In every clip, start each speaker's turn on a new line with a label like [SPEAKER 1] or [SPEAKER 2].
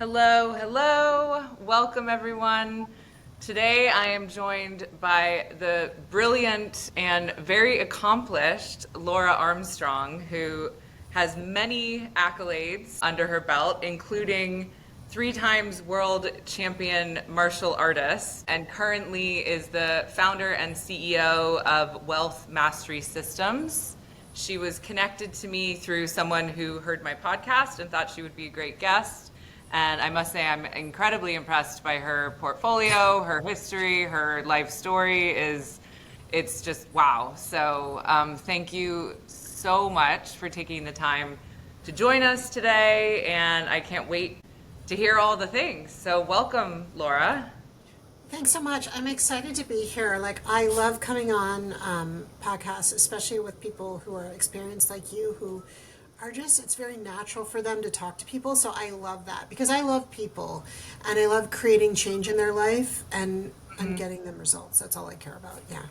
[SPEAKER 1] Hello, hello. Welcome, everyone. Today I am joined by the brilliant and very accomplished Laura Armstrong, who has many accolades under her belt, including three times world champion martial artist, and currently is the founder and CEO of Wealth Mastery Systems. She was connected to me through someone who heard my podcast and thought she would be a great guest. And I must say, I'm incredibly impressed by her portfolio, her history, her life story it's just wow. So thank you so much for taking the time to join us today. And I can't wait to hear all the things. So welcome, Laura.
[SPEAKER 2] Thanks so much. I'm excited to be here. Like, I love coming on podcasts, especially with people who are experienced like you, who are just, it's very natural for them to talk to people. So I love that because I love people and I love creating change in their life and getting them results. That's all I care about. Yeah.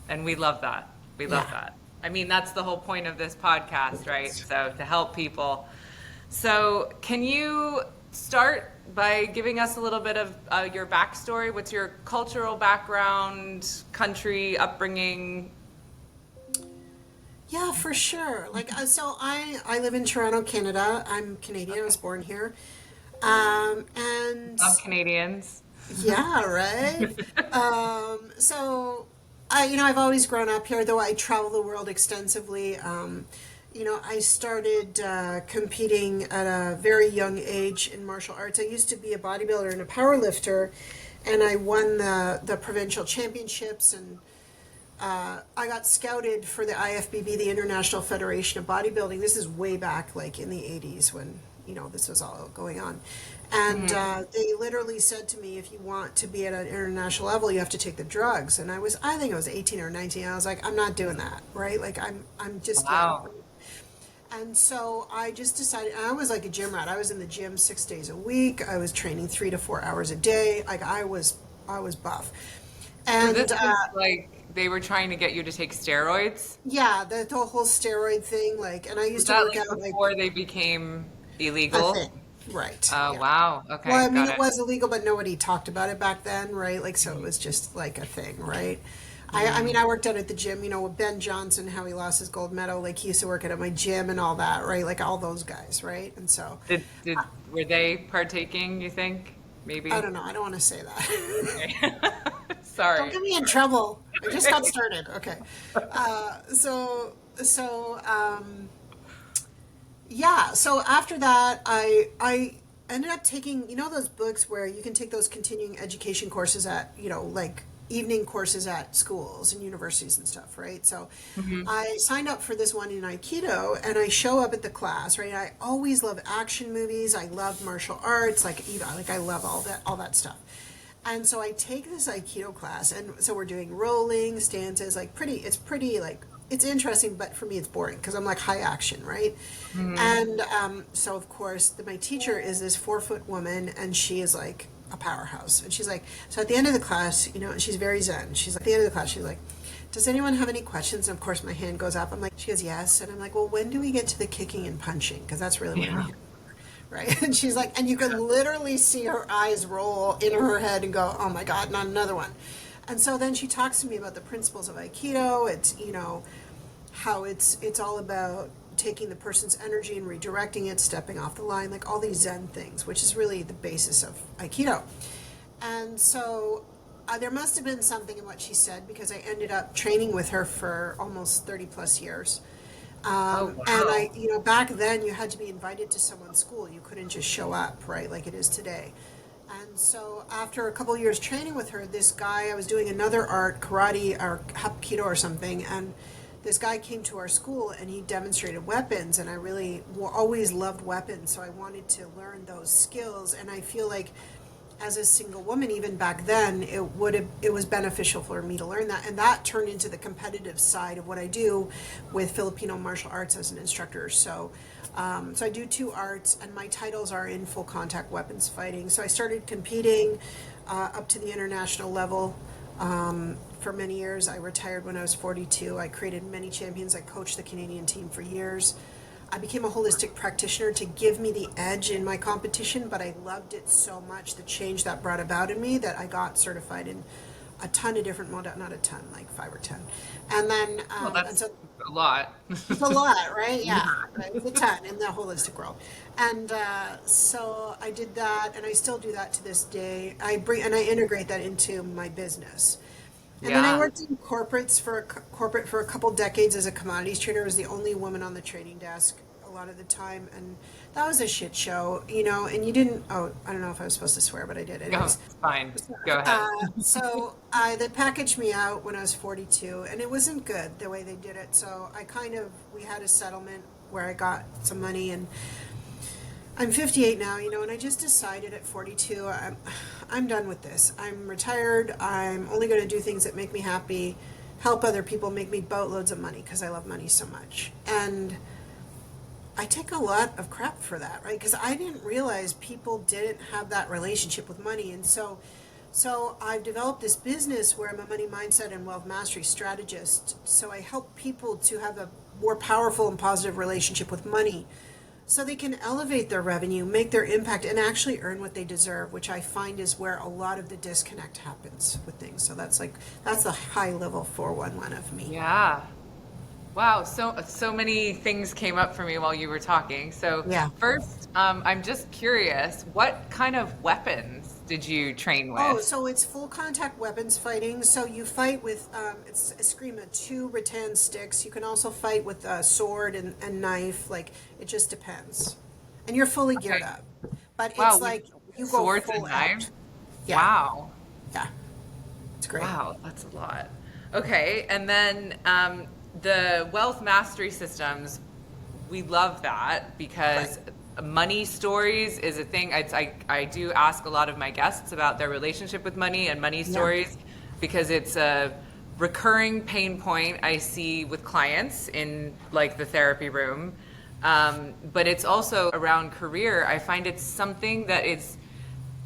[SPEAKER 1] And we love that. We love
[SPEAKER 2] Yeah.
[SPEAKER 1] that. I mean, that's the whole point of this podcast, right? So to help people. So can you start by giving us a little bit of your backstory? What's your cultural background, country, upbringing?
[SPEAKER 2] Yeah, for sure. Like, so I live in Toronto, Canada. I'm Canadian. I was born here. And
[SPEAKER 1] Love Canadians.
[SPEAKER 2] yeah, right. So I've always grown up here, though I travel the world extensively. I started competing at a very young age in martial arts. I used to be a bodybuilder and a power lifter, and I won the provincial championships. And I got scouted for the IFBB, the International Federation of Bodybuilding. This is way back, like in the 80s when, this was all going on. And they literally said to me, if you want to be at an international level, you have to take the drugs. And I think I was 18 or 19. I was like, I'm not doing that, right? Like, I'm just
[SPEAKER 1] Wow.
[SPEAKER 2] young. And so I just decided, and I was like a gym rat. I was in the gym 6 days a week. I was training 3 to 4 hours a day. Like, I was buff.
[SPEAKER 1] So
[SPEAKER 2] And
[SPEAKER 1] this was like they were trying to get you to take steroids.
[SPEAKER 2] yeah, the whole steroid thing, like, and I
[SPEAKER 1] Was
[SPEAKER 2] used to
[SPEAKER 1] that
[SPEAKER 2] work
[SPEAKER 1] like
[SPEAKER 2] out like
[SPEAKER 1] before they became
[SPEAKER 2] a
[SPEAKER 1] illegal?
[SPEAKER 2] thing, right?
[SPEAKER 1] Oh,
[SPEAKER 2] Yeah.
[SPEAKER 1] wow.
[SPEAKER 2] Well,
[SPEAKER 1] Okay,
[SPEAKER 2] I mean,
[SPEAKER 1] got
[SPEAKER 2] it
[SPEAKER 1] it.
[SPEAKER 2] was illegal, but nobody talked about it back then, right? Like, so it was just like a thing, right? I mean, I worked out at the gym, with Ben Johnson, how he lost his gold medal. Like, he used to work out at my gym and all that, right? Like, all those guys, right? And so,
[SPEAKER 1] Did were they partaking, you think?
[SPEAKER 2] I
[SPEAKER 1] Maybe?
[SPEAKER 2] don't know. I don't want to say that.
[SPEAKER 1] Okay.
[SPEAKER 2] Don't
[SPEAKER 1] Sorry.
[SPEAKER 2] get me in trouble. I just got started. Okay. Yeah, so after that, I ended up taking, those books where you can take those continuing education courses at, like evening courses at schools and universities and stuff, right? So I signed up for this one in Aikido, and I show up at the class, right? I always love action movies. I love martial arts, like I love all that stuff. And so I take this Aikido class, and so we're doing rolling stances, like it's pretty like it's interesting, but for me it's boring because I'm like high action, right? And so of course my teacher is this 4 foot woman, and she is like a powerhouse, and she's like, so at the end of the class, and she's very zen. She's like, at the end of the class, she's like, does anyone have any questions? And of course my hand goes up. I'm like, she goes, yes, and I'm like, well, when do we get to the kicking and punching? Because that's really what I'm
[SPEAKER 1] Yeah.
[SPEAKER 2] here. Right? And she's like, and you can literally see her eyes roll in her head and go, oh my God, not another one. And so then she talks to me about the principles of Aikido. It's, how it's all about taking the person's energy and redirecting it, stepping off the line, like all these Zen things, which is really the basis of Aikido. And so there must have been something in what she said because I ended up training with her for almost 30 plus years.
[SPEAKER 1] Oh,
[SPEAKER 2] And
[SPEAKER 1] wow.
[SPEAKER 2] back then you had to be invited to someone's school. You couldn't just show up, right, like it is today. And so after a couple of years training with her, this guy, I was doing another art, karate or hapkido or something, and this guy came to our school and he demonstrated weapons, and I really always loved weapons, so I wanted to learn those skills. And I feel like as a single woman, even back then, it was beneficial for me to learn that, and that turned into the competitive side of what I do with Filipino martial arts as an instructor. So I do two arts, and my titles are in full contact weapons fighting. So I started competing up to the international level. For many years, I retired when I was 42. I created many champions. I coached the Canadian team for years. I became a holistic practitioner to give me the edge in my competition, but I loved it so much, the change that brought about in me, that I got certified in a ton of different not a ton, like 5 or 10. And then,
[SPEAKER 1] Well,
[SPEAKER 2] and
[SPEAKER 1] that's
[SPEAKER 2] so
[SPEAKER 1] a lot.
[SPEAKER 2] it's a lot, right?
[SPEAKER 1] Yeah.
[SPEAKER 2] Yeah, right. It's a ton in the holistic world. And so I did that, and I still do that to this day. I integrate that into my business. And then I
[SPEAKER 1] Yeah.
[SPEAKER 2] worked in corporate for a couple decades as a commodities trader. I was the only woman on the trading desk a lot of the time, and that was a shit show, And you didn't. Oh, I don't know if I was supposed to swear, but I did
[SPEAKER 1] Go.
[SPEAKER 2] anyways.
[SPEAKER 1] It's fine. Go ahead.
[SPEAKER 2] They packaged me out when I was 42, and it wasn't good the way they did it. So we had a settlement where I got some money, and I'm 58 now, and I just decided at 42, I'm done with this. I'm retired. I'm only going to do things that make me happy, help other people, make me boatloads of money because I love money so much. And I take a lot of crap for that, right? Because I didn't realize people didn't have that relationship with money. And so I've developed this business where I'm a money mindset and wealth mastery strategist. So I help people to have a more powerful and positive relationship with money so they can elevate their revenue, make their impact, and actually earn what they deserve, which I find is where a lot of the disconnect happens with things. So that's the high level 411 of me.
[SPEAKER 1] Yeah. Wow, so many things came up for me while you were talking. So
[SPEAKER 2] Yeah.
[SPEAKER 1] first, I'm just curious, what kind of weapons did you train
[SPEAKER 2] Oh,
[SPEAKER 1] with?
[SPEAKER 2] so it's full contact weapons fighting. So you fight with it's a scream of 2 rattan sticks. You can also fight with a sword and knife. Like, it just depends, and you're fully geared
[SPEAKER 1] Okay.
[SPEAKER 2] up. But
[SPEAKER 1] Wow,
[SPEAKER 2] it's
[SPEAKER 1] with
[SPEAKER 2] like you go
[SPEAKER 1] swords and
[SPEAKER 2] full
[SPEAKER 1] knives?
[SPEAKER 2] out. Yeah,
[SPEAKER 1] Wow.
[SPEAKER 2] yeah, it's great.
[SPEAKER 1] Wow, that's a lot. Okay, and then the wealth mastery systems, we love that
[SPEAKER 2] Right.
[SPEAKER 1] because money stories is a thing. I do ask a lot of my guests about their relationship with money and money
[SPEAKER 2] Yeah.
[SPEAKER 1] stories because it's a recurring pain point I see with clients in like the therapy room. But it's also around career. I find it's something that is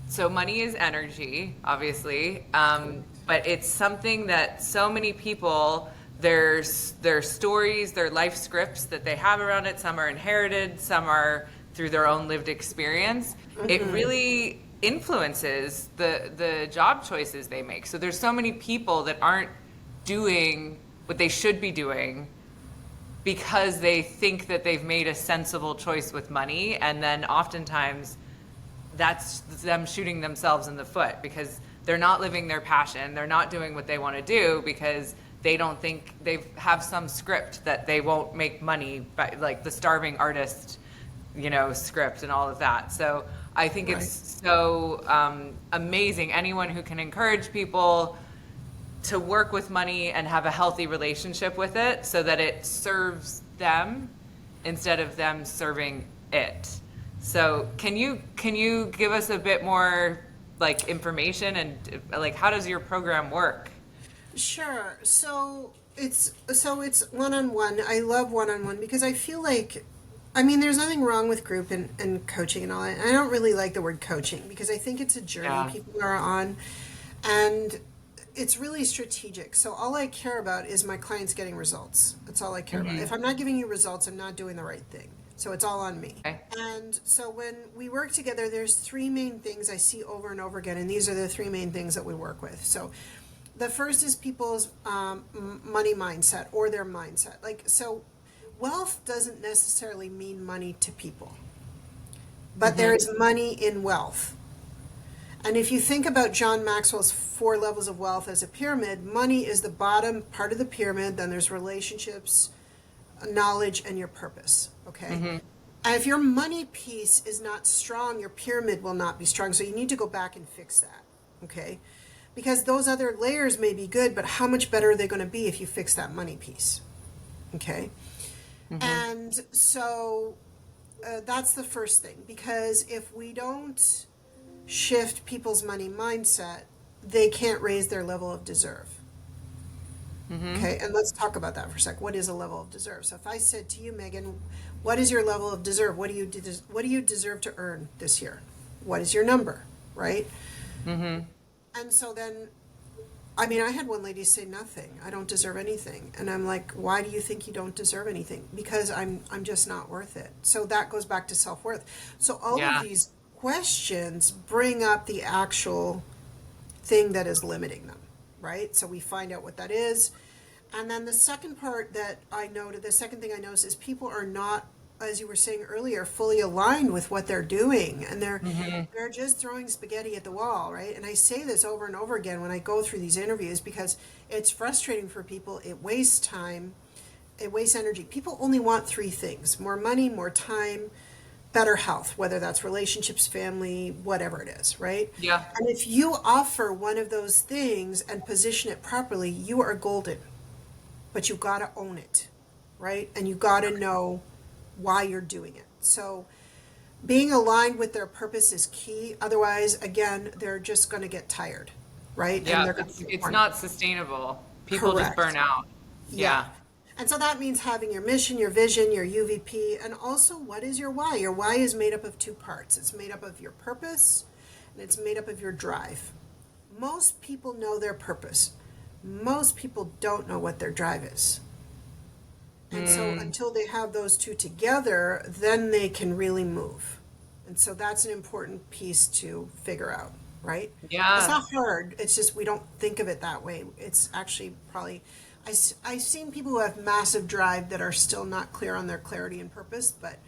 [SPEAKER 1] so money is energy, obviously, but it's something that so many people, their stories, their life scripts that they have around it. Some are inherited, some are through their own lived experience. It really influences the job choices they make. So there's so many people that aren't doing what they should be doing because they think that they've made a sensible choice with money, and then oftentimes that's them shooting themselves in the foot because they're not living their passion. They're not doing what they want to do because they don't think they have some script that they won't make money by, like the starving artist, script and all of that. So I think
[SPEAKER 2] Right.
[SPEAKER 1] it's so amazing. Anyone who can encourage people to work with money and have a healthy relationship with it so that it serves them instead of them serving it. So can you give us a bit more like information and like how does your program work?
[SPEAKER 2] Sure. So it's one-on-one. I love one-on-one because I feel like, there's nothing wrong with group and coaching and all that. I don't really like the word coaching because I think it's a journey
[SPEAKER 1] Yeah.
[SPEAKER 2] people are on, and it's really strategic. So all I care about is my clients getting results. That's all I care about. If I'm not giving you results, I'm not doing the right thing. So it's all on me.
[SPEAKER 1] Okay.
[SPEAKER 2] And so when we work together, there's 3 main things I see over and over again, and these are the 3 main things that we work with. So the first is people's money mindset or their mindset. So wealth doesn't necessarily mean money to people, but there is money in wealth. And if you think about John Maxwell's 4 levels of wealth as a pyramid, money is the bottom part of the pyramid. Then there's relationships, knowledge, and your purpose. Okay. And if your money piece is not strong, your pyramid will not be strong. So you need to go back and fix that. Okay. Because those other layers may be good, but how much better are they going to be if you fix that money piece? Okay. And so that's the first thing. Because if we don't shift people's money mindset, they can't raise their level of deserve. Okay, and let's talk about that for a sec. What is a level of deserve? So if I said to you, Megan, what is your level of deserve? What do you deserve to earn this year? What is your number, right? And so then I mean, I had one lady say nothing. I don't deserve anything. And I'm like, why do you think you don't deserve anything? Because I'm just not worth it. So that goes back to self-worth. So all of
[SPEAKER 1] Yeah.
[SPEAKER 2] these questions bring up the actual thing that is limiting them, right? So we find out what that is. And then the second part that I noted, the second thing I noticed is people are not, as you were saying earlier, fully aligned with what they're doing, and they're just throwing spaghetti at the wall, right? And I say this over and over again when I go through these interviews because it's frustrating for people. It wastes time, it wastes energy. People only want three things: more money, more time, better health, whether that's relationships, family, whatever it is, right?
[SPEAKER 1] Yeah.
[SPEAKER 2] And if you offer one of those things and position it properly, you are golden. But you got to own it, right? And you got to know why you're doing it. So being aligned with their purpose is key. Otherwise, again, they're just going to get tired, right? And
[SPEAKER 1] Yeah.
[SPEAKER 2] they're going to get
[SPEAKER 1] It's
[SPEAKER 2] worn.
[SPEAKER 1] not sustainable. People just burn
[SPEAKER 2] Correct.
[SPEAKER 1] out.
[SPEAKER 2] Yeah.
[SPEAKER 1] Yeah.
[SPEAKER 2] And so that means having your mission, your vision, your UVP, and also what is your why? Your why is made up of two parts. It's made up of your purpose and it's made up of your drive. Most people know their purpose. Most people don't know what their drive is. And so until they have those two together, then they can really move. And so that's an important piece to figure out, right? It's
[SPEAKER 1] Yeah.
[SPEAKER 2] not hard. It's just we don't think of it that way. It's actually probably, I've seen people who have massive drive that are still not clear on their clarity and purpose, but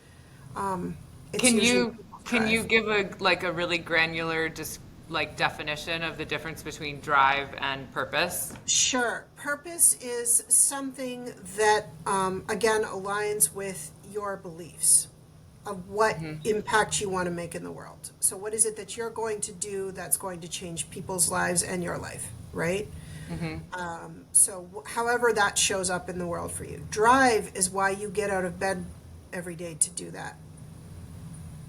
[SPEAKER 2] it's
[SPEAKER 1] Can
[SPEAKER 2] usually
[SPEAKER 1] you
[SPEAKER 2] people's
[SPEAKER 1] can you
[SPEAKER 2] drive.
[SPEAKER 1] give a really granular just like definition of the difference between drive and purpose?
[SPEAKER 2] Sure. Purpose is something that, again, aligns with your beliefs of what impact you want to make in the world. So, what is it that you're going to do that's going to change people's lives and your life, right? However that shows up in the world for you. Drive is why you get out of bed every day to do that.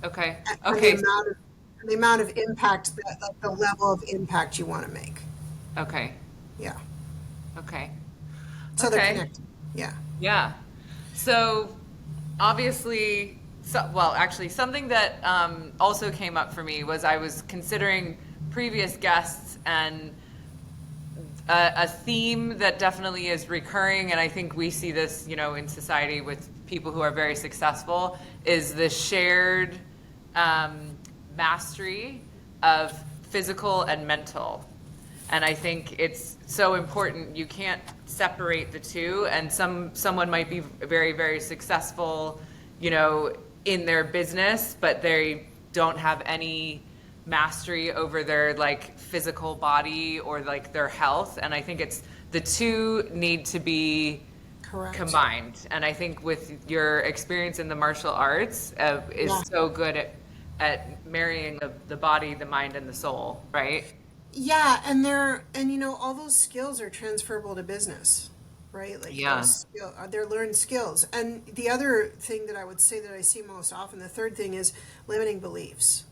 [SPEAKER 1] Okay.
[SPEAKER 2] And the
[SPEAKER 1] Okay.
[SPEAKER 2] amount of the amount of impact, the level of impact you want to make.
[SPEAKER 1] Okay.
[SPEAKER 2] Yeah.
[SPEAKER 1] Okay.
[SPEAKER 2] So they're
[SPEAKER 1] Okay.
[SPEAKER 2] connected. Yeah.
[SPEAKER 1] Yeah. So obviously, well, actually, something that also came up for me was I was considering previous guests, and a theme that definitely is recurring, and I think we see this, in society with people who are very successful, is the shared mastery of physical and mental. And I think it's so important. You can't separate the two. And someone might be very, very successful, in their business, but they don't have any mastery over their like physical body or like their health. And I think it's the two need to be
[SPEAKER 2] Correct.
[SPEAKER 1] combined. And I think with your experience in the martial arts is
[SPEAKER 2] Yeah.
[SPEAKER 1] so good at marrying the body, the mind, and the soul, right?
[SPEAKER 2] Yeah, and all those skills are transferable to business, right? Like
[SPEAKER 1] Yeah.
[SPEAKER 2] they're learned skills. And the other thing that I would say that I see most often, the third thing is limiting beliefs.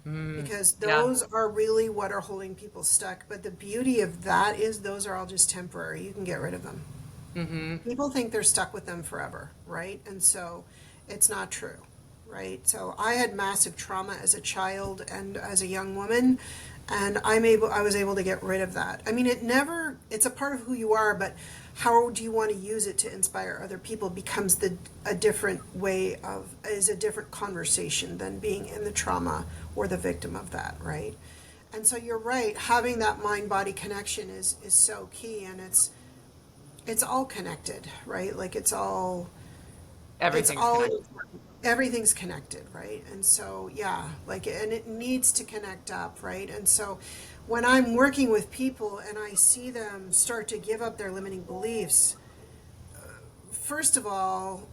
[SPEAKER 2] Because
[SPEAKER 1] Yeah.
[SPEAKER 2] those are really what are holding people stuck. But the beauty of that is those are all just temporary. You can get rid of them. People think they're stuck with them forever, right? And so it's not true, right? So I had massive trauma as a child and as a young woman, and I was able to get rid of that. I mean, it's a part of who you are, but how do you want to use it to inspire other people becomes a different is a different conversation than being in the trauma or the victim of that, right? And so you're right, having that mind-body connection is so key, and it's all connected, right? Like it's
[SPEAKER 1] Everything's
[SPEAKER 2] all
[SPEAKER 1] connected.
[SPEAKER 2] everything's connected, right? And so yeah, like, and it needs to connect up, right? And so when I'm working with people and I see them start to give up their limiting beliefs, first of all,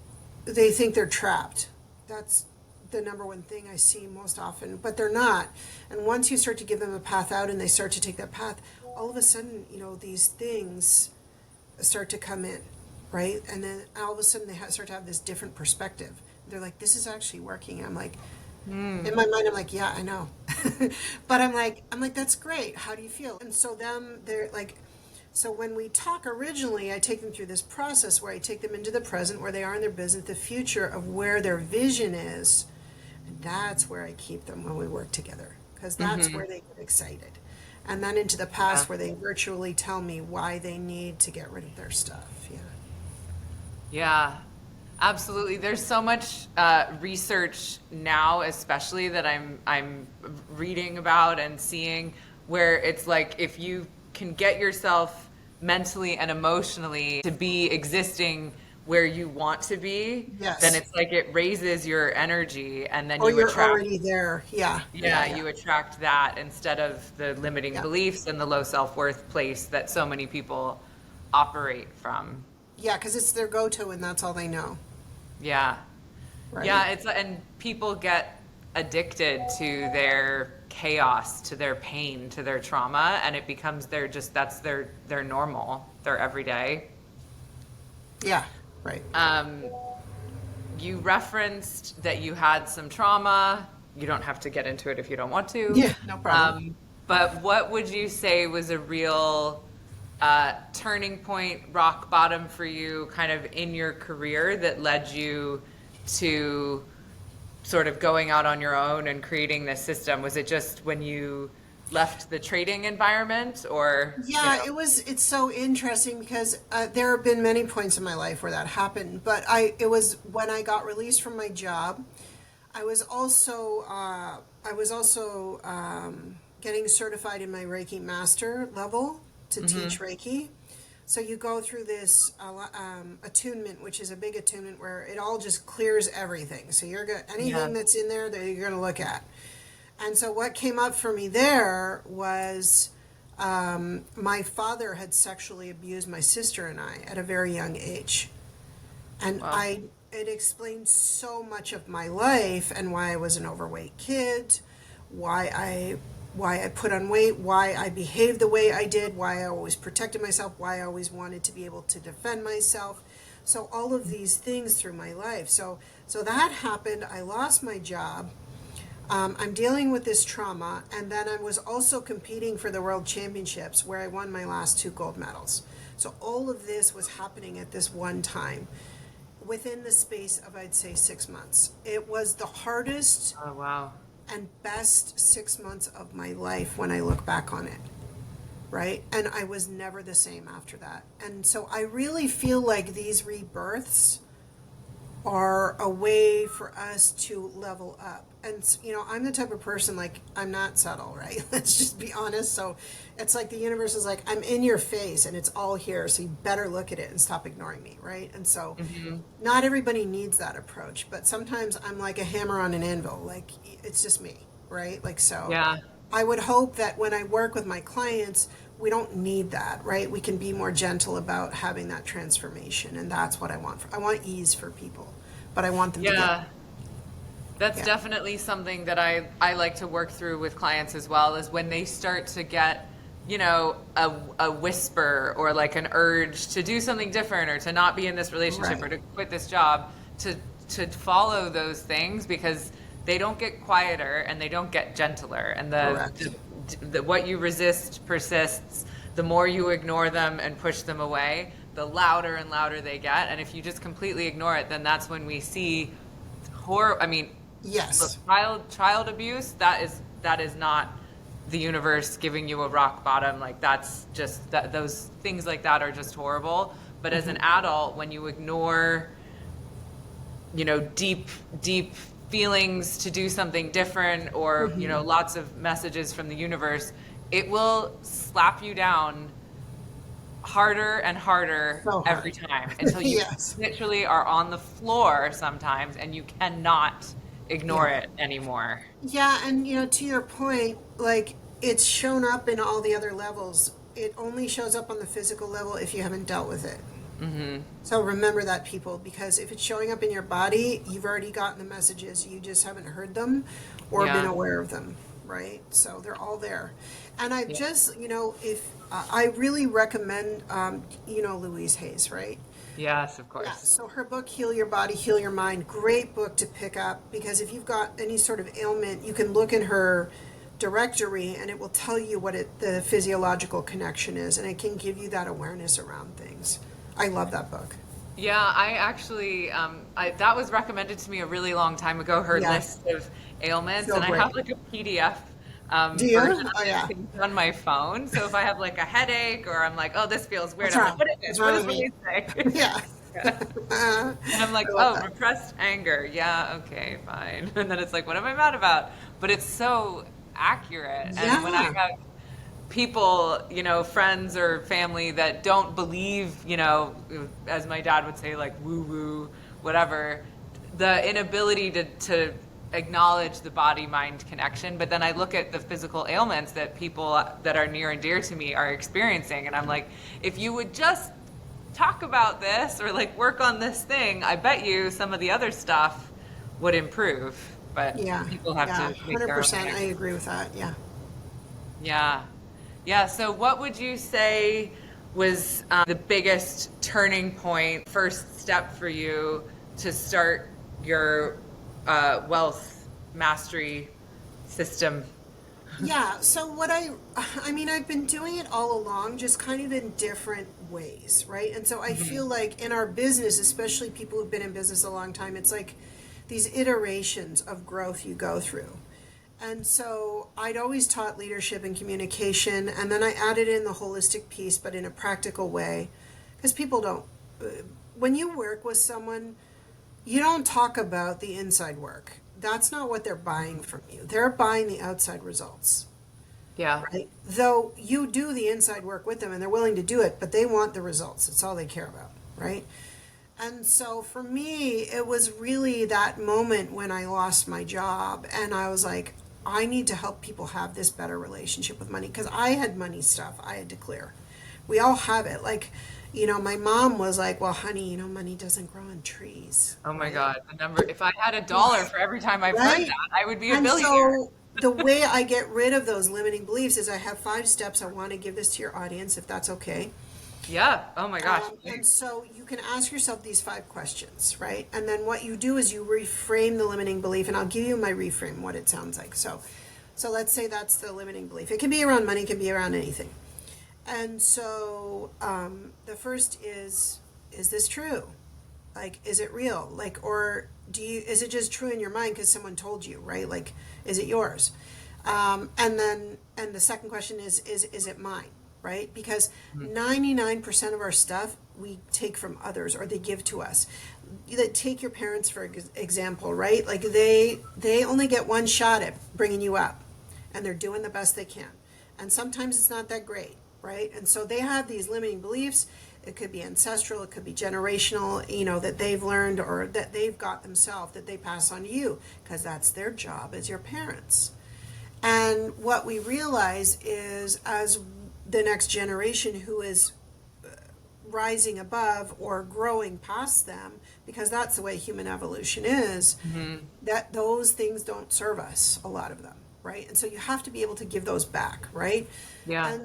[SPEAKER 2] they think they're trapped. That's the number one thing I see most often, but they're not. And once you start to give them a path out and they start to take that path, all of a sudden, these things start to come in, right? And then all of a sudden they start to have this different perspective. They're like, this is actually working. I'm like, in my mind, I'm like, yeah, I know. But I'm like, that's great. How do you feel? And so they're like, so when we talk originally, I take them through this process where I take them into the present, where they are in their business, the future of where their vision is. And that's where I keep them when we work together, because that's where they get excited. and then into the past
[SPEAKER 1] Yeah.
[SPEAKER 2] where they virtually tell me why they need to get rid of their stuff. Yeah.
[SPEAKER 1] Yeah, absolutely. There's so much research now, especially that I'm reading about and seeing, where it's like if you can get yourself mentally and emotionally to be existing where you want to be, then
[SPEAKER 2] Yes.
[SPEAKER 1] it's like it raises your energy, and then
[SPEAKER 2] Or
[SPEAKER 1] you
[SPEAKER 2] you're
[SPEAKER 1] attract,
[SPEAKER 2] already there. Yeah. Yeah.
[SPEAKER 1] yeah,
[SPEAKER 2] Yeah.
[SPEAKER 1] you attract that instead of the limiting
[SPEAKER 2] Yeah.
[SPEAKER 1] beliefs and the low self-worth place that so many people operate from.
[SPEAKER 2] Yeah. Because it's their go-to, and that's all they know.
[SPEAKER 1] Yeah.
[SPEAKER 2] Right.
[SPEAKER 1] Yeah, and people get addicted to their chaos, to their pain, to their trauma, and it becomes that's their normal, their everyday.
[SPEAKER 2] Yeah. Right.
[SPEAKER 1] Um, you referenced that you had some trauma. You don't have to get into it if you don't want to.
[SPEAKER 2] Yeah. No problem.
[SPEAKER 1] But what would you say was a real turning point, rock bottom for you, kind of in your career that led you to sort of going out on your own and creating this system? Was it just when you left the trading environment, or,
[SPEAKER 2] Yeah, it's so interesting because there have been many points in my life where that happened, but it was when I got released from my job. I was also getting certified in my Reiki master level to teach Reiki. So you go through this attunement, which is a big attunement where it all just clears everything. So anything that's in there that you're going to look at. And so what came up for me there was my father had sexually abused my sister and I at a very young age. And
[SPEAKER 1] Wow.
[SPEAKER 2] it explained so much of my life and why I was an overweight kid, why I put on weight, why I behaved the way I did, why I always protected myself, why I always wanted to be able to defend myself. So all of these things through my life. So that happened. I lost my job. I'm dealing with this trauma, and then I was also competing for the World Championships where I won my last 2 gold medals. So all of this was happening at this one time within the space of, I'd say, 6 months. It was the hardest
[SPEAKER 1] Oh, wow.
[SPEAKER 2] and best 6 months of my life when I look back on it, right? And I was never the same after that. And so I really feel like these rebirths are a way for us to level up. And, I'm the type of person, like, I'm not subtle, right? Let's just be honest. So it's like the universe is like, I'm in your face and it's all here. So you better look at it and stop ignoring me, right? And so not everybody needs that approach. But sometimes I'm like a hammer on an anvil. Like, it's just me, right? Like, so
[SPEAKER 1] Yeah.
[SPEAKER 2] I would hope that when I work with my clients, we don't need that, right? We can be more gentle about having that transformation. And that's what I want. I want ease for people, but I want them to
[SPEAKER 1] Yeah.
[SPEAKER 2] get.
[SPEAKER 1] That's
[SPEAKER 2] Yeah.
[SPEAKER 1] definitely something that I like to work through with clients as well, is when they start to get, a whisper or like an urge to do something different or to not be in this relationship or
[SPEAKER 2] Right.
[SPEAKER 1] to quit this job, to follow those things, because they don't get quieter and they don't get gentler. And
[SPEAKER 2] Correct.
[SPEAKER 1] the what you resist persists. The more you ignore them and push them away, the louder and louder they get. And if you just completely ignore it, then that's when we see horror. I mean, look,
[SPEAKER 2] Yes.
[SPEAKER 1] child abuse, that is not the universe giving you a rock bottom. Like, that's just those things like that are just horrible. But as an adult, when you ignore, deep feelings to do something different, or lots of messages from the universe, it will slap you down harder and harder
[SPEAKER 2] So hard.
[SPEAKER 1] every time until you
[SPEAKER 2] Yes.
[SPEAKER 1] literally are on the floor sometimes and you cannot ignore
[SPEAKER 2] Yeah.
[SPEAKER 1] it anymore.
[SPEAKER 2] Yeah, and to your point, like, it's shown up in all the other levels. It only shows up on the physical level if you haven't dealt with it. So remember that, people, because if it's showing up in your body, you've already gotten the messages. You just haven't heard them or
[SPEAKER 1] Yeah.
[SPEAKER 2] been aware of them, right? So they're all there. And I
[SPEAKER 1] Yeah.
[SPEAKER 2] just, if I really recommend, Louise Hayes, right?
[SPEAKER 1] Yes, of
[SPEAKER 2] Yeah,
[SPEAKER 1] course.
[SPEAKER 2] so her book, Heal Your Body, Heal Your Mind, great book to pick up, because if you've got any sort of ailment, you can look in her directory and it will tell you what the physiological connection is, and it can give you that awareness around things. I love that book.
[SPEAKER 1] Yeah, I actually, that was recommended to me a really long time ago, her
[SPEAKER 2] Yeah.
[SPEAKER 1] list of ailments,
[SPEAKER 2] So
[SPEAKER 1] and I
[SPEAKER 2] great.
[SPEAKER 1] have like a PDF
[SPEAKER 2] Do you?
[SPEAKER 1] version
[SPEAKER 2] Oh
[SPEAKER 1] of it
[SPEAKER 2] yeah.
[SPEAKER 1] saved on my phone. So if I have like a headache or I'm like, oh, this feels weird,
[SPEAKER 2] What's
[SPEAKER 1] I'm like,
[SPEAKER 2] wrong?
[SPEAKER 1] what is
[SPEAKER 2] What's
[SPEAKER 1] it? What
[SPEAKER 2] wrong
[SPEAKER 1] does
[SPEAKER 2] with me?
[SPEAKER 1] Willie say?
[SPEAKER 2] Yeah.
[SPEAKER 1] Yeah. And I'm like,
[SPEAKER 2] I love
[SPEAKER 1] oh,
[SPEAKER 2] that.
[SPEAKER 1] repressed anger. Yeah, okay, fine. And then it's like, what am I mad about? But it's so accurate. And when I
[SPEAKER 2] Yeah.
[SPEAKER 1] have people, friends or family that don't believe, as my dad would say, like woo woo, whatever, the inability to acknowledge the body mind connection. But then I look at the physical ailments that people that are near and dear to me are experiencing, and I'm like, if you would just talk about this or like work on this thing, I bet you some of the other stuff would improve. But
[SPEAKER 2] Yeah.
[SPEAKER 1] people have
[SPEAKER 2] Yeah.
[SPEAKER 1] to make their own
[SPEAKER 2] 100%. I
[SPEAKER 1] connection.
[SPEAKER 2] agree with that. Yeah.
[SPEAKER 1] Yeah. Yeah. So, what would you say was the biggest turning point, first step for you to start your wealth mastery system?
[SPEAKER 2] Yeah, so I mean, I've been doing it all along, just kind of in different ways, right? And so I feel like in our business, especially people who've been in business a long time, it's like these iterations of growth you go through. And so I'd always taught leadership and communication, and then I added in the holistic piece, but in a practical way, because people don't, when you work with someone, you don't talk about the inside work. That's not what they're buying from you. They're buying the outside results,
[SPEAKER 1] Yeah.
[SPEAKER 2] right? Though you do the inside work with them and they're willing to do it, but they want the results. It's all they care about, right? And so for me, it was really that moment when I lost my job and I was like, I need to help people have this better relationship with money because I had money stuff I had to clear. We all have it. Like, my mom was like, well, honey, money doesn't grow on trees,
[SPEAKER 1] Oh my
[SPEAKER 2] right?
[SPEAKER 1] God. The number, if I had $1 for every time I've heard
[SPEAKER 2] Right?
[SPEAKER 1] that, I would be a
[SPEAKER 2] And
[SPEAKER 1] billionaire.
[SPEAKER 2] so the way I get rid of those limiting beliefs is I have 5 steps. I want to give this to your audience, if that's okay.
[SPEAKER 1] Yeah. Oh my gosh.
[SPEAKER 2] And so you can ask yourself these 5 questions, right? And then what you do is you reframe the limiting belief, and I'll give you my reframe, what it sounds like. So let's say that's the limiting belief. It can be around money, it can be around anything. And so the first is this true? Like, is it real? Like, or is it just true in your mind because someone told you, right? Like, is it yours? And the second question is it mine, right? Because 99% of our stuff we take from others or they give to us. Take your parents for example, right? Like they only get one shot at bringing you up, and they're doing the best they can. And sometimes it's not that great, right? And so they have these limiting beliefs. It could be ancestral, it could be generational, that they've learned or that they've got themselves that they pass on to you because that's their job as your parents. And what we realize is as the next generation who is rising above or growing past them, because that's the way human evolution is, that those things don't serve us, a lot of them, right? And so you have to be able to give those back, right?
[SPEAKER 1] Yeah.
[SPEAKER 2] And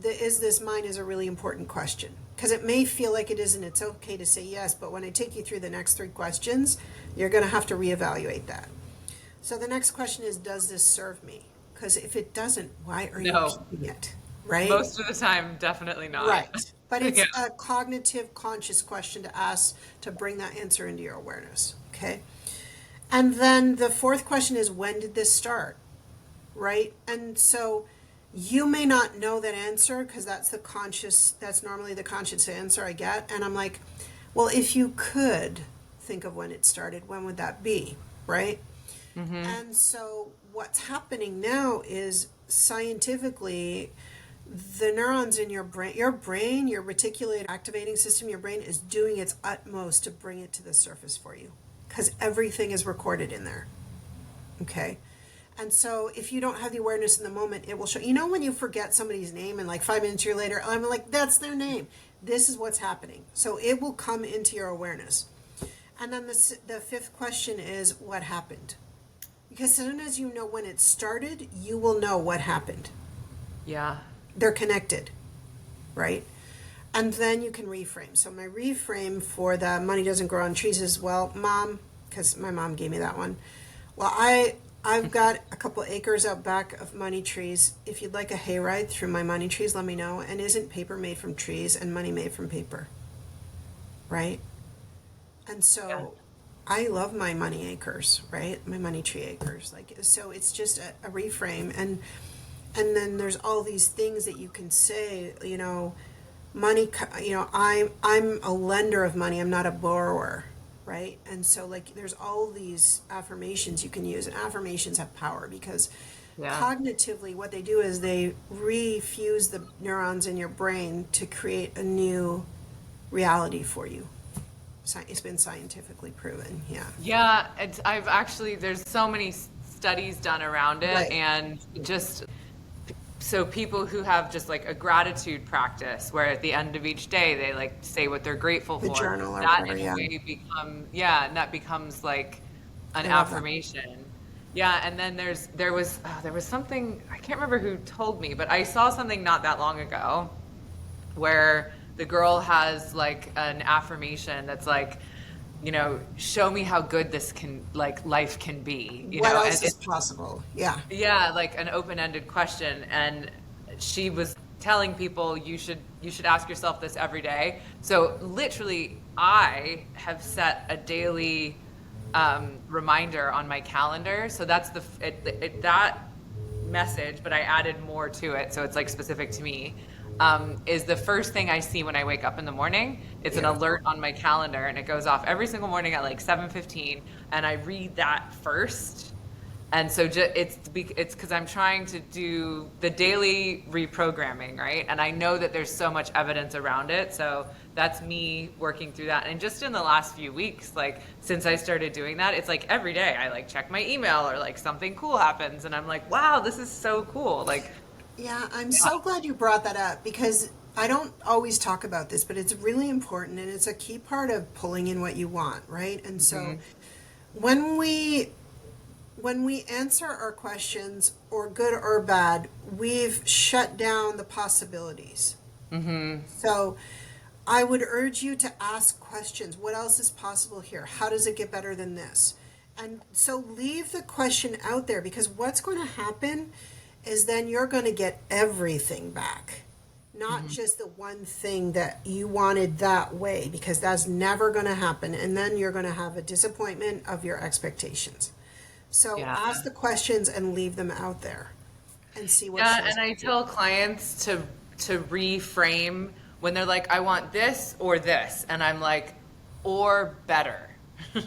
[SPEAKER 2] is this mine is a really important question because it may feel like it isn't. It's okay to say yes, but when I take you through the next 3 questions, you're going to have to reevaluate that. So the next question is, does this serve me? Because if it doesn't, why are you
[SPEAKER 1] No.
[SPEAKER 2] keeping it? Right?
[SPEAKER 1] Most of the time, definitely not.
[SPEAKER 2] Right. But it's
[SPEAKER 1] Yeah.
[SPEAKER 2] a cognitive, conscious question to ask to bring that answer into your awareness. Okay. And then the fourth question is, when did this start? Right? And so you may not know that answer because that's normally the conscious answer I get. And I'm like, well, if you could think of when it started, when would that be? Right? And so what's happening now is scientifically, the neurons in your brain, your reticular activating system, your brain is doing its utmost to bring it to the surface for you because everything is recorded in there. Okay. And so if you don't have the awareness in the moment, it will show. When you forget somebody's name and like 5 minutes later, I'm like, that's their name. This is what's happening. So it will come into your awareness. And then the fifth question is, what happened? Because as soon as you know when it started, you will know what happened.
[SPEAKER 1] Yeah.
[SPEAKER 2] They're connected, right? And then you can reframe. So my reframe for the money doesn't grow on trees is, well, mom, because my mom gave me that one. Well, I've got a couple acres out back of money trees. If you'd like a hayride through my money trees, let me know. And isn't paper made from trees and money made from paper? Right? And so I love my money acres, right? My money tree acres. Like, so it's just a reframe. And then there's all these things that you can say, money, I'm a lender of money. I'm not a borrower, right? And so like there's all these affirmations you can use, and affirmations have power because
[SPEAKER 1] Yeah.
[SPEAKER 2] cognitively what they do is they refuse the neurons in your brain to create a new reality for you. It's been scientifically proven. Yeah.
[SPEAKER 1] Yeah, I've actually, there's so many studies done around it,
[SPEAKER 2] Right.
[SPEAKER 1] and just so people who have just like a gratitude practice where at the end of each day they like say what they're grateful
[SPEAKER 2] The
[SPEAKER 1] for,
[SPEAKER 2] journal or
[SPEAKER 1] that
[SPEAKER 2] whatever.
[SPEAKER 1] in a
[SPEAKER 2] Yeah.
[SPEAKER 1] way become, yeah, and that becomes like an
[SPEAKER 2] I love that.
[SPEAKER 1] affirmation. Yeah, and then there was something, I can't remember who told me, but I saw something not that long ago where the girl has like an affirmation that's like, show me how good this can, like, life can be,
[SPEAKER 2] What
[SPEAKER 1] and
[SPEAKER 2] else is
[SPEAKER 1] it's,
[SPEAKER 2] possible? Yeah.
[SPEAKER 1] yeah, like an open-ended question. And she was telling people you should ask yourself this every day. So literally, I have set a daily reminder on my calendar. So that's that message, but I added more to it, so it's like specific to me. Is the first thing I see when I wake up in the morning. It's an
[SPEAKER 2] Beautiful.
[SPEAKER 1] alert on my calendar, and it goes off every single morning at like 7:15, and I read that first. And so it's because I'm trying to do the daily reprogramming, right? And I know that there's so much evidence around it. So that's me working through that. And just in the last few weeks, like since I started doing that, it's like every day I like check my email or like something cool happens, and I'm like, wow, this is so cool. Like,
[SPEAKER 2] Yeah, I'm
[SPEAKER 1] yeah.
[SPEAKER 2] so glad you brought that up because I don't always talk about this, but it's really important and it's a key part of pulling in what you want, right? And so
[SPEAKER 1] Mhm.
[SPEAKER 2] when we when we answer our questions, or good or bad, we've shut down the possibilities.
[SPEAKER 1] Mhm.
[SPEAKER 2] So I would urge you to ask questions. What else is possible here? How does it get better than this? And so leave the question out there because what's going to happen is then you're going to get everything back. Not
[SPEAKER 1] Mhm.
[SPEAKER 2] just the one thing that you wanted that way, because that's never going to happen. And then you're going to have a disappointment of your expectations. So
[SPEAKER 1] Yeah.
[SPEAKER 2] ask the questions and leave them out there and see what
[SPEAKER 1] Yeah,
[SPEAKER 2] shows
[SPEAKER 1] and I
[SPEAKER 2] up.
[SPEAKER 1] tell clients to reframe when they're like, I want this or this, and I'm like, or better.
[SPEAKER 2] Yeah.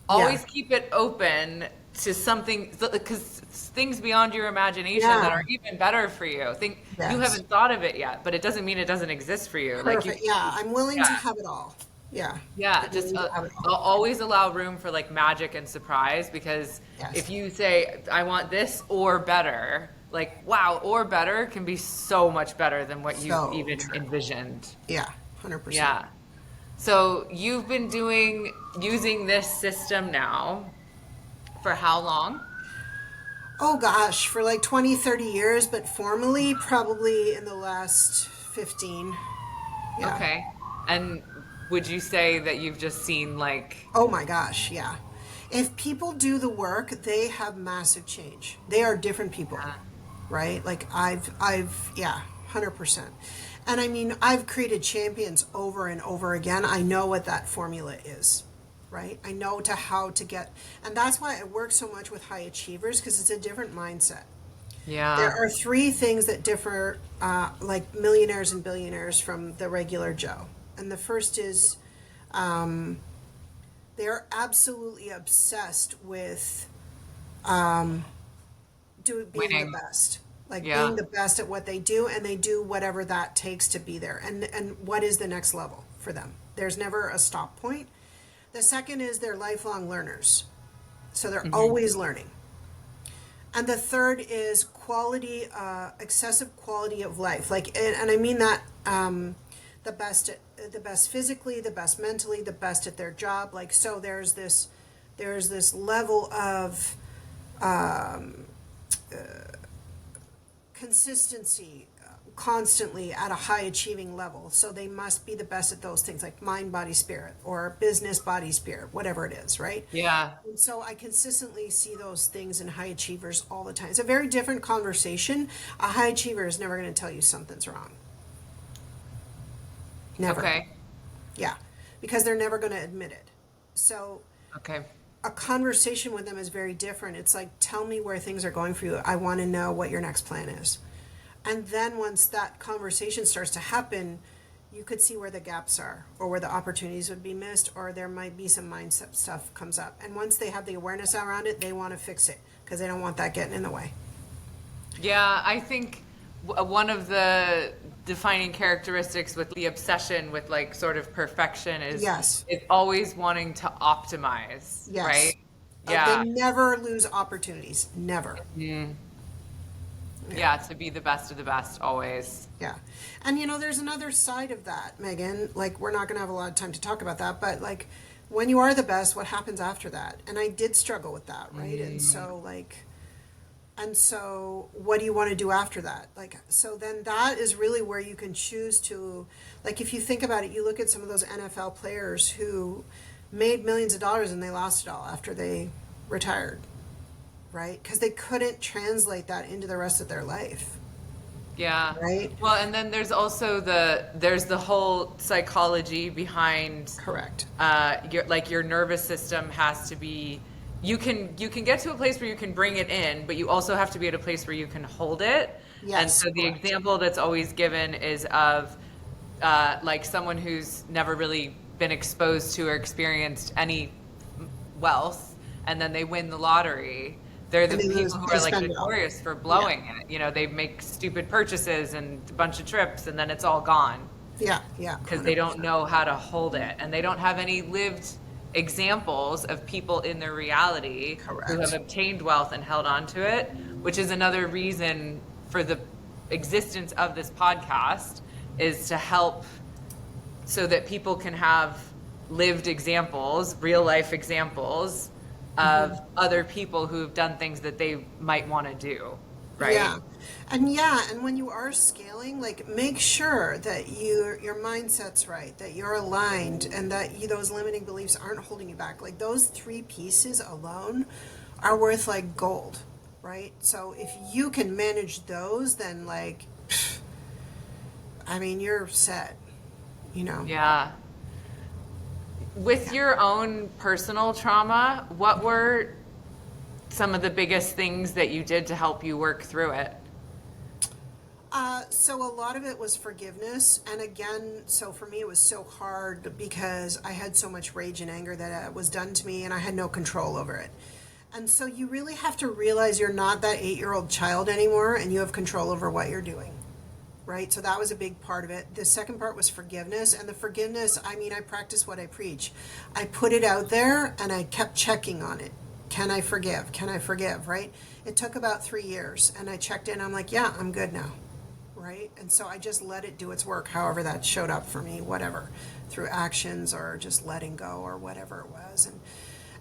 [SPEAKER 1] Always keep it open to something, because things beyond your imagination that
[SPEAKER 2] Yeah.
[SPEAKER 1] are even better for you. Think you
[SPEAKER 2] Yes.
[SPEAKER 1] haven't thought of it yet, but it doesn't mean it doesn't exist for you. Like
[SPEAKER 2] Perfect. Yeah. I'm willing to
[SPEAKER 1] yeah.
[SPEAKER 2] have it all. Yeah.
[SPEAKER 1] Yeah,
[SPEAKER 2] I'm
[SPEAKER 1] just
[SPEAKER 2] willing to have it all.
[SPEAKER 1] always allow room for like magic and surprise, because
[SPEAKER 2] Yes.
[SPEAKER 1] if you say, I want this or better, like, wow, or better can be so much better than what you
[SPEAKER 2] So
[SPEAKER 1] even
[SPEAKER 2] true.
[SPEAKER 1] envisioned.
[SPEAKER 2] Yeah. 100%.
[SPEAKER 1] Yeah. So you've been using this system now for how long?
[SPEAKER 2] Oh gosh, for like 20, 30 years, but formally probably in the last 15. Yeah.
[SPEAKER 1] Okay. And would you say that you've just seen like,
[SPEAKER 2] Oh my gosh, yeah. If people do the work, they have massive change. They are different people,
[SPEAKER 1] yeah,
[SPEAKER 2] right? Like yeah, 100%. And I mean, I've created champions over and over again. I know what that formula is, right? I know to how to get, and that's why I work so much with high achievers because it's a different mindset. There
[SPEAKER 1] yeah,
[SPEAKER 2] are three things that differ, like millionaires and billionaires from the regular Joe. And the first is they're absolutely obsessed with being the
[SPEAKER 1] winning.
[SPEAKER 2] best, like being
[SPEAKER 1] Yeah.
[SPEAKER 2] the best at what they do, and they do whatever that takes to be there. And what is the next level for them? There's never a stop point. The second is they're lifelong learners, so they're
[SPEAKER 1] Hmm.
[SPEAKER 2] always learning. And the third is quality, excessive quality of life. Like, and I mean that the best, the best physically, the best mentally, the best at their job. Like, so there's this level of consistency, constantly at a high achieving level. So they must be the best at those things, like mind, body, spirit, or business, body, spirit, whatever it is, right?
[SPEAKER 1] Yeah.
[SPEAKER 2] And so I consistently see those things in high achievers all the time. It's a very different conversation. A high achiever is never going to tell you something's wrong. Never.
[SPEAKER 1] Okay.
[SPEAKER 2] Yeah. Because they're never going to admit it. So
[SPEAKER 1] Okay.
[SPEAKER 2] A conversation with them is very different. It's like, tell me where things are going for you. I want to know what your next plan is. And then once that conversation starts to happen, you could see where the gaps are or where the opportunities would be missed, or there might be some mindset stuff comes up. And once they have the awareness around it, they want to fix it because they don't want that getting in the way.
[SPEAKER 1] Yeah, I think one of the defining characteristics with the obsession with like sort of perfection
[SPEAKER 2] Yes.
[SPEAKER 1] is always wanting to optimize,
[SPEAKER 2] Yes.
[SPEAKER 1] right? Yeah.
[SPEAKER 2] They never lose opportunities. Never.
[SPEAKER 1] Yeah, to be the best of the best always.
[SPEAKER 2] Yeah. And there's another side of that, Megan. Like, we're not going to have a lot of time to talk about that, but like, when you are the best, what happens after that? And I did struggle with that, right? And so what do you want to do after that? Like, so then that is really where you can choose to, like, if you think about it, you look at some of those NFL players who made millions of dollars and they lost it all after they retired, right? Because they couldn't translate that into the rest of their life.
[SPEAKER 1] Yeah.
[SPEAKER 2] Right.
[SPEAKER 1] Well, and then there's also there's the whole psychology behind
[SPEAKER 2] Correct.
[SPEAKER 1] your nervous system has to be, you can get to a place where you can bring it in, but you also have to be at a place where you can hold it.
[SPEAKER 2] Yes,
[SPEAKER 1] And so the
[SPEAKER 2] correct.
[SPEAKER 1] example that's always given is of like someone who's never really been exposed to or experienced any wealth, and then they win the lottery. They're the
[SPEAKER 2] And they
[SPEAKER 1] people who
[SPEAKER 2] they
[SPEAKER 1] are like
[SPEAKER 2] spend it all.
[SPEAKER 1] notorious for blowing it. They make stupid purchases and a bunch of trips, and then it's all gone
[SPEAKER 2] Yeah, yeah.
[SPEAKER 1] because they don't
[SPEAKER 2] 100%.
[SPEAKER 1] know how to hold it, and they don't have any lived examples of people in their reality
[SPEAKER 2] Correct.
[SPEAKER 1] who have obtained wealth and held on to it, which is another reason for the existence of this podcast, is to help so that people can have lived examples, real life examples of other people who've done things that they might want to do, right?
[SPEAKER 2] And when you are scaling, like, make sure that your mindset's right, that you're aligned, and that those limiting beliefs aren't holding you back. Like, those three pieces alone are worth like gold, right? So if you can manage those, then like, I mean, you're set,
[SPEAKER 1] Yeah. With your own personal trauma, what were some of the biggest things that you did to help you work through it?
[SPEAKER 2] So a lot of it was forgiveness. And again, so for me, it was so hard because I had so much rage and anger that was done to me and I had no control over it. And so you really have to realize you're not that 8-year-old child anymore and you have control over what you're doing. Right? So that was a big part of it. The second part was forgiveness. And the forgiveness, I mean, I practice what I preach. I put it out there and I kept checking on it. Can I forgive? Can I forgive? Right? It took about 3 years and I checked in. I'm like, yeah, I'm good now. Right? And so I just let it do its work, however that showed up for me, whatever, through actions or just letting go or whatever it was.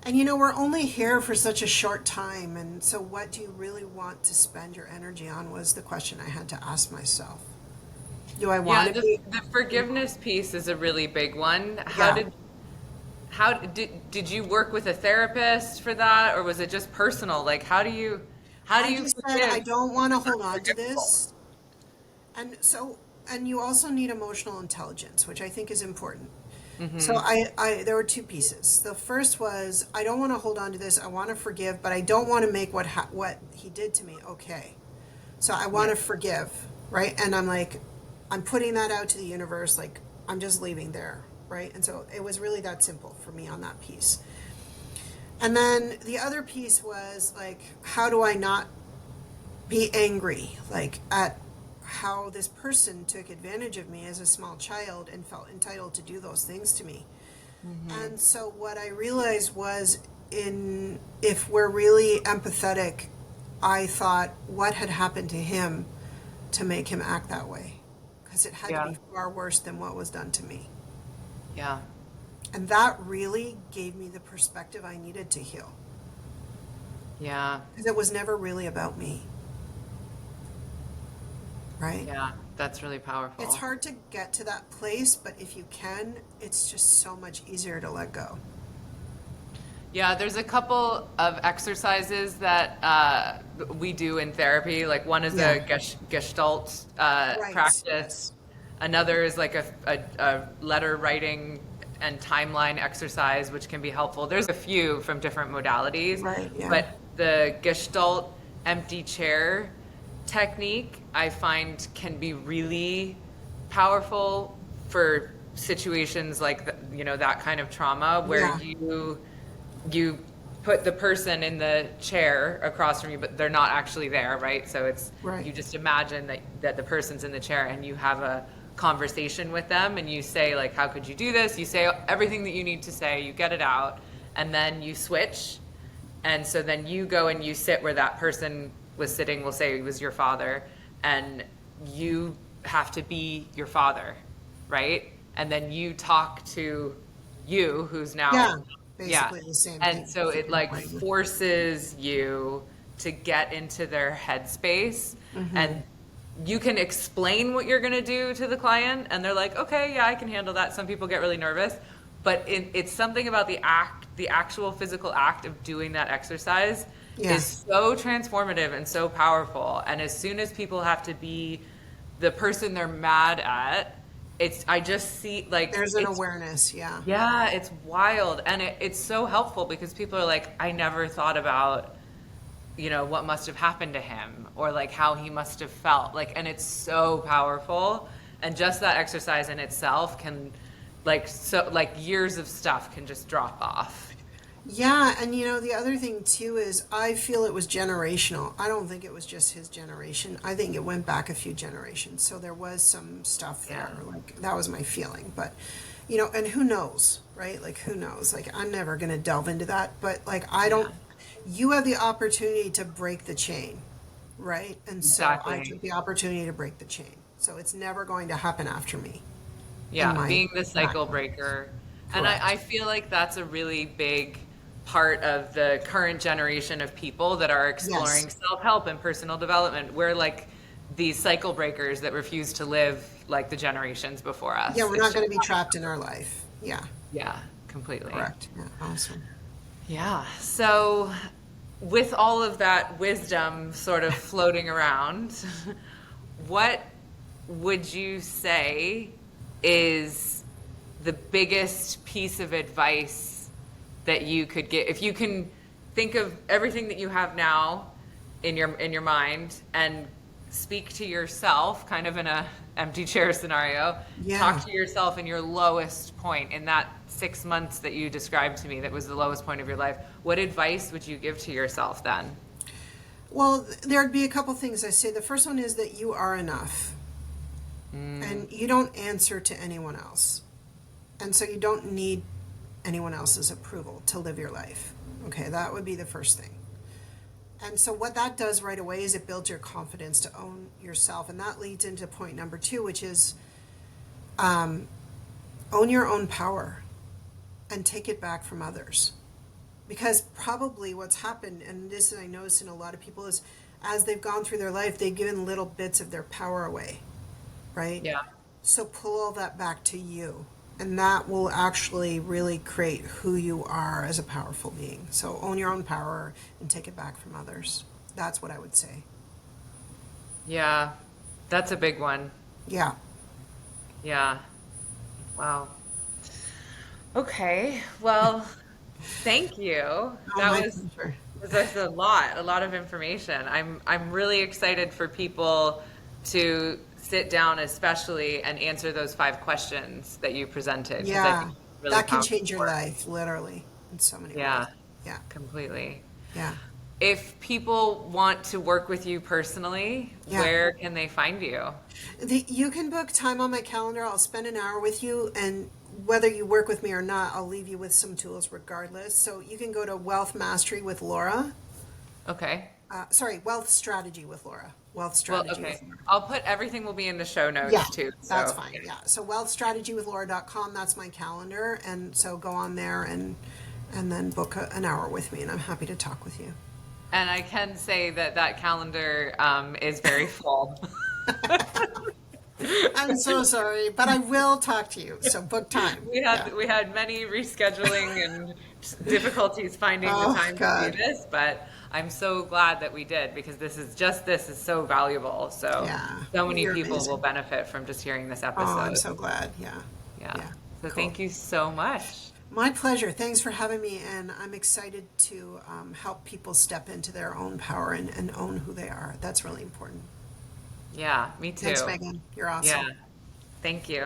[SPEAKER 2] And we're only here for such a short time. And so what do you really want to spend your energy on was the question I had to ask myself. Do I want
[SPEAKER 1] Yeah,
[SPEAKER 2] to be?
[SPEAKER 1] the forgiveness piece is a really big one.
[SPEAKER 2] Yeah.
[SPEAKER 1] How did you work with a therapist for that, or was it just personal? Like, how do you
[SPEAKER 2] I just said I
[SPEAKER 1] forgive?
[SPEAKER 2] don't want to hold on to this. And you also need emotional intelligence, which I think is important. So there were two pieces. The first was, I don't want to hold on to this. I want to forgive, but I don't want to make what he did to me okay. So I want to forgive, right? And I'm putting that out to the universe, like I'm just leaving there, right? And so it was really that simple for me on that piece. And then the other piece was like, how do I not be angry, like at how this person took advantage of me as a small child and felt entitled to do those things to me. And so what I realized was, if we're really empathetic, I thought, what had happened to him to make him act that way? Because it had
[SPEAKER 1] Yeah.
[SPEAKER 2] to be far worse than what was done to me.
[SPEAKER 1] Yeah.
[SPEAKER 2] And that really gave me the perspective I needed to heal.
[SPEAKER 1] Yeah.
[SPEAKER 2] Because it was never really about me. Right?
[SPEAKER 1] Yeah. That's really powerful.
[SPEAKER 2] It's hard to get to that place, but if you can, it's just so much easier to let go.
[SPEAKER 1] Yeah, there's a couple of exercises that we do in therapy. Like, one is a Gestalt
[SPEAKER 2] Right.
[SPEAKER 1] practice.
[SPEAKER 2] Yes.
[SPEAKER 1] Another is like a letter writing and timeline exercise, which can be helpful. There's a few from different modalities,
[SPEAKER 2] Right, yeah.
[SPEAKER 1] but the Gestalt empty chair technique I find can be really powerful for situations like that kind of trauma where
[SPEAKER 2] Yeah.
[SPEAKER 1] you put the person in the chair across from you, but they're not actually there, right? So it's
[SPEAKER 2] Right.
[SPEAKER 1] you just imagine that the person's in the chair and you have a conversation with them and you say like, how could you do this? You say everything that you need to say, you get it out, and then you switch. And so then you go and you sit where that person was sitting, we'll say it was your father, and you have to be your father, right? And then you talk to you, who's now,
[SPEAKER 2] Yeah,
[SPEAKER 1] yeah.
[SPEAKER 2] basically the same
[SPEAKER 1] And
[SPEAKER 2] thing.
[SPEAKER 1] so it like
[SPEAKER 2] Language.
[SPEAKER 1] forces you to get into their headspace,
[SPEAKER 2] Mm-hmm.
[SPEAKER 1] and you can explain what you're going to do to the client and they're like, okay, yeah, I can handle that. Some people get really nervous, but it's something about the actual physical act of doing that exercise
[SPEAKER 2] Yeah.
[SPEAKER 1] is so transformative and so powerful. And as soon as people have to be the person they're mad at, I just see like
[SPEAKER 2] There's an
[SPEAKER 1] it's
[SPEAKER 2] awareness, yeah.
[SPEAKER 1] yeah, it's wild. And it's so helpful because people are like, I never thought about, what must have happened to him or like how he must have felt. Like, and it's so powerful. And just that exercise in itself can like years of stuff can just drop off.
[SPEAKER 2] Yeah, and the other thing too is I feel it was generational. I don't think it was just his generation. I think it went back a few generations. So there was some stuff there.
[SPEAKER 1] Yeah.
[SPEAKER 2] Like that was my feeling. But and who knows, right? Like who knows? Like I'm never going to delve into that, but like I don't you have the opportunity to break the chain, right? And so I
[SPEAKER 1] Exactly.
[SPEAKER 2] took the opportunity to break the chain. So it's never going to happen after me in
[SPEAKER 1] Yeah,
[SPEAKER 2] my
[SPEAKER 1] being the cycle
[SPEAKER 2] background.
[SPEAKER 1] breaker. And
[SPEAKER 2] Correct.
[SPEAKER 1] I feel like that's a really big part of the current generation of people that are
[SPEAKER 2] Yes.
[SPEAKER 1] exploring self-help and personal development. We're like these cycle breakers that refuse to live like the generations before
[SPEAKER 2] Yeah,
[SPEAKER 1] us.
[SPEAKER 2] we're
[SPEAKER 1] It's
[SPEAKER 2] not going
[SPEAKER 1] just,
[SPEAKER 2] to be trapped in our life. Yeah.
[SPEAKER 1] yeah, completely.
[SPEAKER 2] Correct. Yeah, awesome.
[SPEAKER 1] Yeah. So, with all of that wisdom sort of floating around, what would you say is the biggest piece of advice that you could get? If you can think of everything that you have now in your mind and speak to yourself kind of in a empty chair scenario,
[SPEAKER 2] Yeah.
[SPEAKER 1] talk to yourself in your lowest point in that 6 months that you described to me that was the lowest point of your life, what advice would you give to yourself then?
[SPEAKER 2] Well, there'd be a couple things I say. The first one is that you are enough and you don't answer to anyone else. And so you don't need anyone else's approval to live your life. Okay, that would be the first thing. And so what that does right away is it builds your confidence to own yourself. And that leads into point number two, which is own your own power and take it back from others. Because probably what's happened, and this I noticed in a lot of people, is as they've gone through their life, they've given little bits of their power away, right?
[SPEAKER 1] Yeah.
[SPEAKER 2] So pull all that back to you. And that will actually really create who you are as a powerful being. So own your own power and take it back from others. That's what I would say.
[SPEAKER 1] Yeah. That's a big one.
[SPEAKER 2] Yeah.
[SPEAKER 1] Yeah. Wow. Okay. Well, thank you.
[SPEAKER 2] Oh,
[SPEAKER 1] That
[SPEAKER 2] my
[SPEAKER 1] was
[SPEAKER 2] pleasure.
[SPEAKER 1] that's a lot of information. I'm really excited for people to sit down especially and answer those 5 questions that you presented, 'cause I
[SPEAKER 2] Yeah.
[SPEAKER 1] think it's really
[SPEAKER 2] That can
[SPEAKER 1] powerful
[SPEAKER 2] change your
[SPEAKER 1] work.
[SPEAKER 2] life, literally, in so many ways.
[SPEAKER 1] Yeah,
[SPEAKER 2] Yeah.
[SPEAKER 1] completely.
[SPEAKER 2] Yeah.
[SPEAKER 1] If people want to work with you personally,
[SPEAKER 2] Yeah.
[SPEAKER 1] where can they find you?
[SPEAKER 2] You can book time on my calendar. I'll spend an hour with you, and whether you work with me or not, I'll leave you with some tools regardless. So you can go to Wealth Mastery with Laura.
[SPEAKER 1] Okay.
[SPEAKER 2] Sorry, Wealth Strategy with Laura. Wealth
[SPEAKER 1] Well,
[SPEAKER 2] Strategy with
[SPEAKER 1] okay.
[SPEAKER 2] Laura.
[SPEAKER 1] I'll put everything will be in the show notes
[SPEAKER 2] Yeah,
[SPEAKER 1] too.
[SPEAKER 2] that's
[SPEAKER 1] So,
[SPEAKER 2] fine. Yeah. So wealthstrategywithlaura.com, that's my calendar. And so go on there and then book an hour with me, and I'm happy to talk with you.
[SPEAKER 1] and I can say that calendar is very full.
[SPEAKER 2] I'm so sorry, but I will talk to you. So book time. Yeah.
[SPEAKER 1] We had many rescheduling and difficulties finding the
[SPEAKER 2] Oh,
[SPEAKER 1] time to
[SPEAKER 2] God.
[SPEAKER 1] do this, but I'm so glad that we did because this is so valuable. So
[SPEAKER 2] Yeah,
[SPEAKER 1] so many
[SPEAKER 2] you're
[SPEAKER 1] people will
[SPEAKER 2] amazing.
[SPEAKER 1] benefit from just hearing this
[SPEAKER 2] Oh, I'm
[SPEAKER 1] episode.
[SPEAKER 2] so glad. Yeah.
[SPEAKER 1] Yeah.
[SPEAKER 2] Yeah.
[SPEAKER 1] So
[SPEAKER 2] Cool.
[SPEAKER 1] thank you so much.
[SPEAKER 2] My pleasure. Thanks for having me, and I'm excited to help people step into their own power and own who they are. That's really important.
[SPEAKER 1] Yeah, me
[SPEAKER 2] Thanks,
[SPEAKER 1] too.
[SPEAKER 2] Megan. You're
[SPEAKER 1] Yeah,
[SPEAKER 2] awesome.
[SPEAKER 1] thank you.